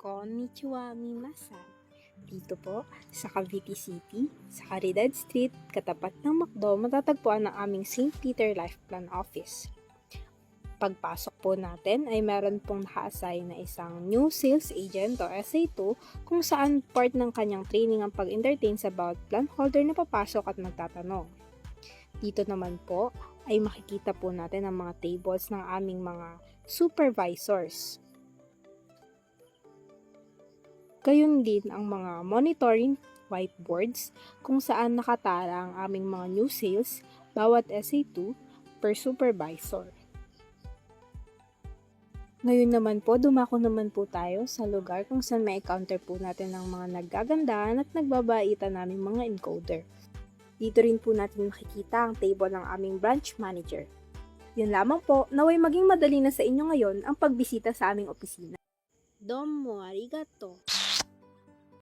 Konnichiwa minasan. Dito po sa Cavite City, sa Caridad Street, katapat ng McDo, matatagpuan ang aming St. Peter Life Plan Office. Pagpasok po natin ay meron pong naka-assign na isang new sales agent o SA2 kung saan part ng kanyang training ang pag-entertain sa bawat plan holder na papasok at magtatanong. Dito naman po ay makikita po natin ang mga tables ng aming mga supervisors. Gayun din ang mga monitoring whiteboards kung saan nakatala ang aming mga new sales bawat SA2 per supervisor. Ngayon naman po, dumako naman po tayo sa lugar kung saan may encounter po natin ng mga naggagandahan at nagbabaitan naming mga encoder. Dito rin po natin makikita ang table ng aming branch manager. Yun lamang po, naway maging madali na sa inyo ngayon ang pagbisita sa aming opisina. Domo arigato!